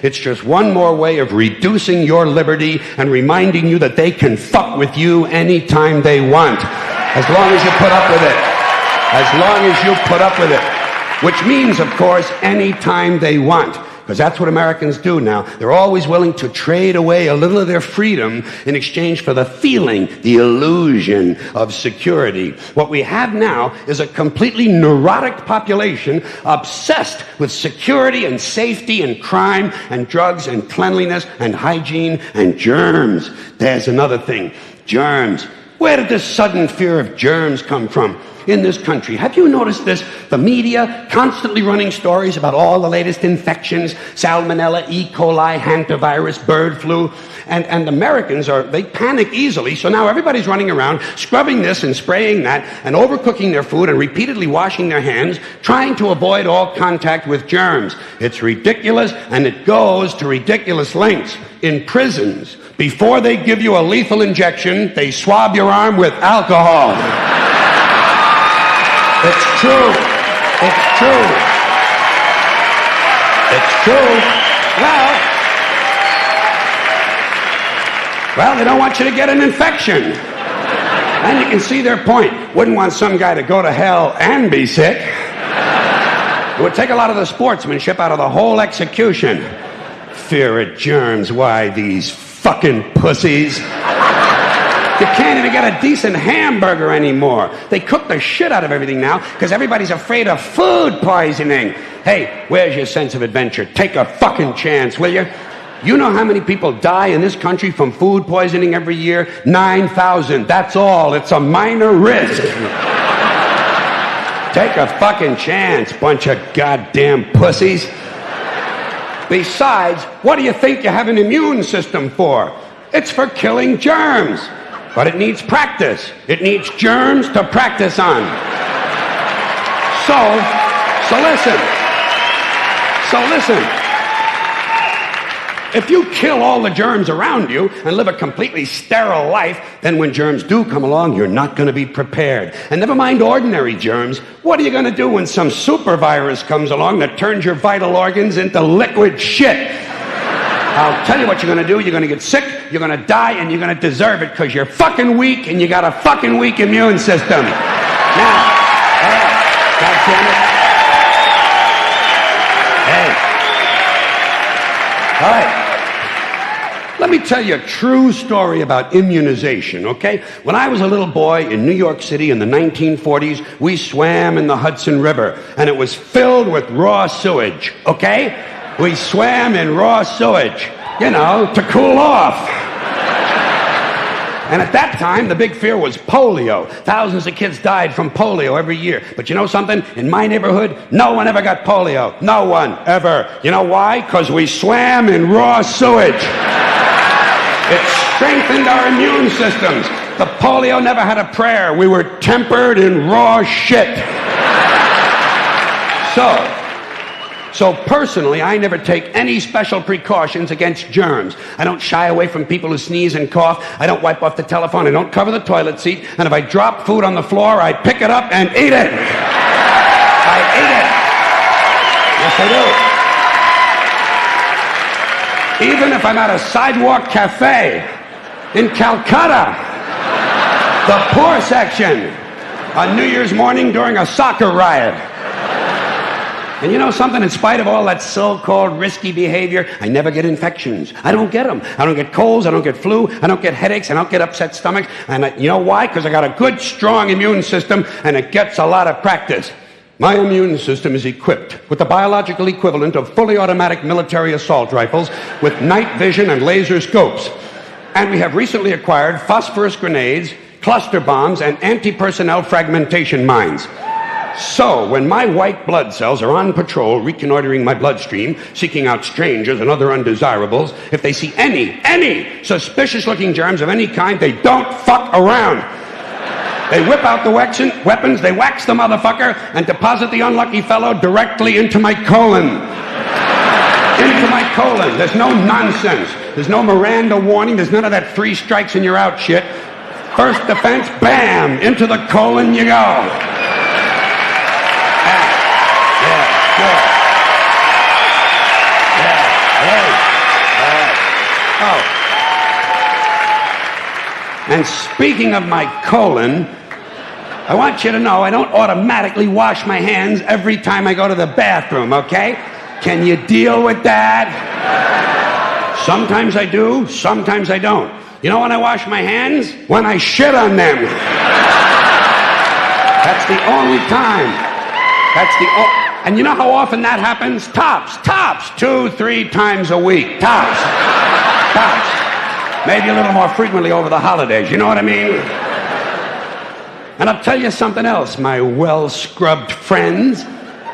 It's just one more way of reducing your liberty and reminding you that they can fuck with you anytime they want. As long as you put up with it. As long as you put up with it. Which means, of course, anytime they want. Because that's what Americans do now. They're always willing to trade away a little of their freedom in exchange for the feeling, the illusion of security. What we have now is a completely neurotic population obsessed with security and safety and crime and drugs and cleanliness and hygiene and germs. There's another thing. Germs. Where did this sudden fear of germs come from? In this country. Have you noticed this? The media constantly running stories about all the latest infections, salmonella, E. coli, hantavirus, bird flu, and Americans they panic easily, so now everybody's running around scrubbing this and spraying that and overcooking their food and repeatedly washing their hands, trying to avoid all contact with germs. It's ridiculous, and it goes to ridiculous lengths. In prisons, before they give you a lethal injection, they swab your arm with alcohol. It's true. It's true. It's true. Well, they don't want you to get an infection. And you can see their point. Wouldn't want some guy to go to hell and be sick. It would take a lot of the sportsmanship out of the whole execution. Fear of germs. Why, these fucking pussies. You can't even get a decent hamburger anymore. They cook the shit out of everything now because everybody's afraid of food poisoning. Hey, where's your sense of adventure? Take a fucking chance, will you? You know how many people die in this country from food poisoning every year? 9,000. That's all. It's a minor risk. Take a fucking chance, bunch of goddamn pussies. Besides, what do you think you have an immune system for? It's for killing germs. But it needs practice. It needs germs to practice on. So listen. If you kill all the germs around you and live a completely sterile life, then when germs do come along, you're not going to be prepared. And never mind ordinary germs. What are you going to do when some super virus comes along that turns your vital organs into liquid shit? I'll tell you what you're going to do. You're going to get sick, you're going to die, and you're going to deserve it because you're fucking weak and you got a fucking weak immune system. Now, God damn it. Hey. All right. Let me tell you a true story about immunization, okay? When I was a little boy in New York City in the 1940s, we swam in the Hudson River, and it was filled with raw sewage, okay? We swam in raw sewage, to cool off. And at that time, the big fear was polio. Thousands of kids died from polio every year. But you know something? In my neighborhood, no one ever got polio. No one, ever. You know why? Because we swam in raw sewage. It strengthened our immune systems. The polio never had a prayer. We were tempered in raw shit. So personally, I never take any special precautions against germs. I don't shy away from people who sneeze and cough. I don't wipe off the telephone. I don't cover the toilet seat. And if I drop food on the floor, I pick it up and eat it. I eat it. Yes, I do. Even if I'm at a sidewalk cafe in Calcutta, the poor section, on New Year's morning during a soccer riot. And you know something? In spite of all that so-called risky behavior, I never get infections. I don't get them. I don't get colds. I don't get flu. I don't get headaches. I don't get upset stomachs. And you know why? Because I got a good, strong immune system, and it gets a lot of practice. My immune system is equipped with the biological equivalent of fully automatic military assault rifles with night vision and laser scopes. And we have recently acquired phosphorus grenades, cluster bombs, and anti-personnel fragmentation mines. So, when my white blood cells are on patrol, reconnoitering my bloodstream, seeking out strangers and other undesirables, if they see any suspicious-looking germs of any kind, they don't fuck around. They whip out the weapons, they wax the motherfucker, and deposit the unlucky fellow directly into my colon. Into my colon. There's no nonsense. There's no Miranda warning. There's none of that 3 strikes and you're out shit. First defense, bam, into the colon you go. Yeah. Hey. Oh. And speaking of my colon, I want you to know I don't automatically wash my hands every time I go to the bathroom, okay? Can you deal with that? Sometimes I do, sometimes I don't. You know when I wash my hands? When I shit on them. That's the only time. And you know how often that happens? Tops. 2-3 times a week. Tops. Maybe a little more frequently over the holidays. You know what I mean? And I'll tell you something else, my well-scrubbed friends.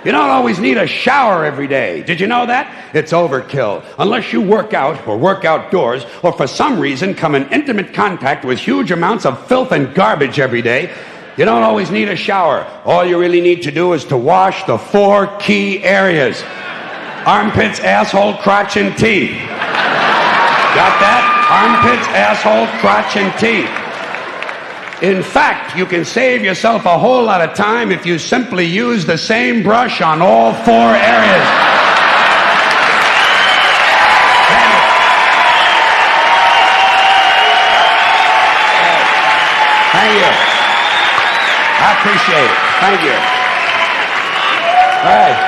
You don't always need a shower every day. Did you know that? It's overkill. Unless you work out or work outdoors or for some reason come in intimate contact with huge amounts of filth and garbage every day, you don't always need a shower. All you really need to do is to wash the 4 key areas. Armpits, asshole, crotch, and teeth. Got that? Armpits, asshole, crotch, and teeth. In fact, you can save yourself a whole lot of time if you simply use the same brush on all 4 areas. Thank you. I appreciate it. Thank you. All right.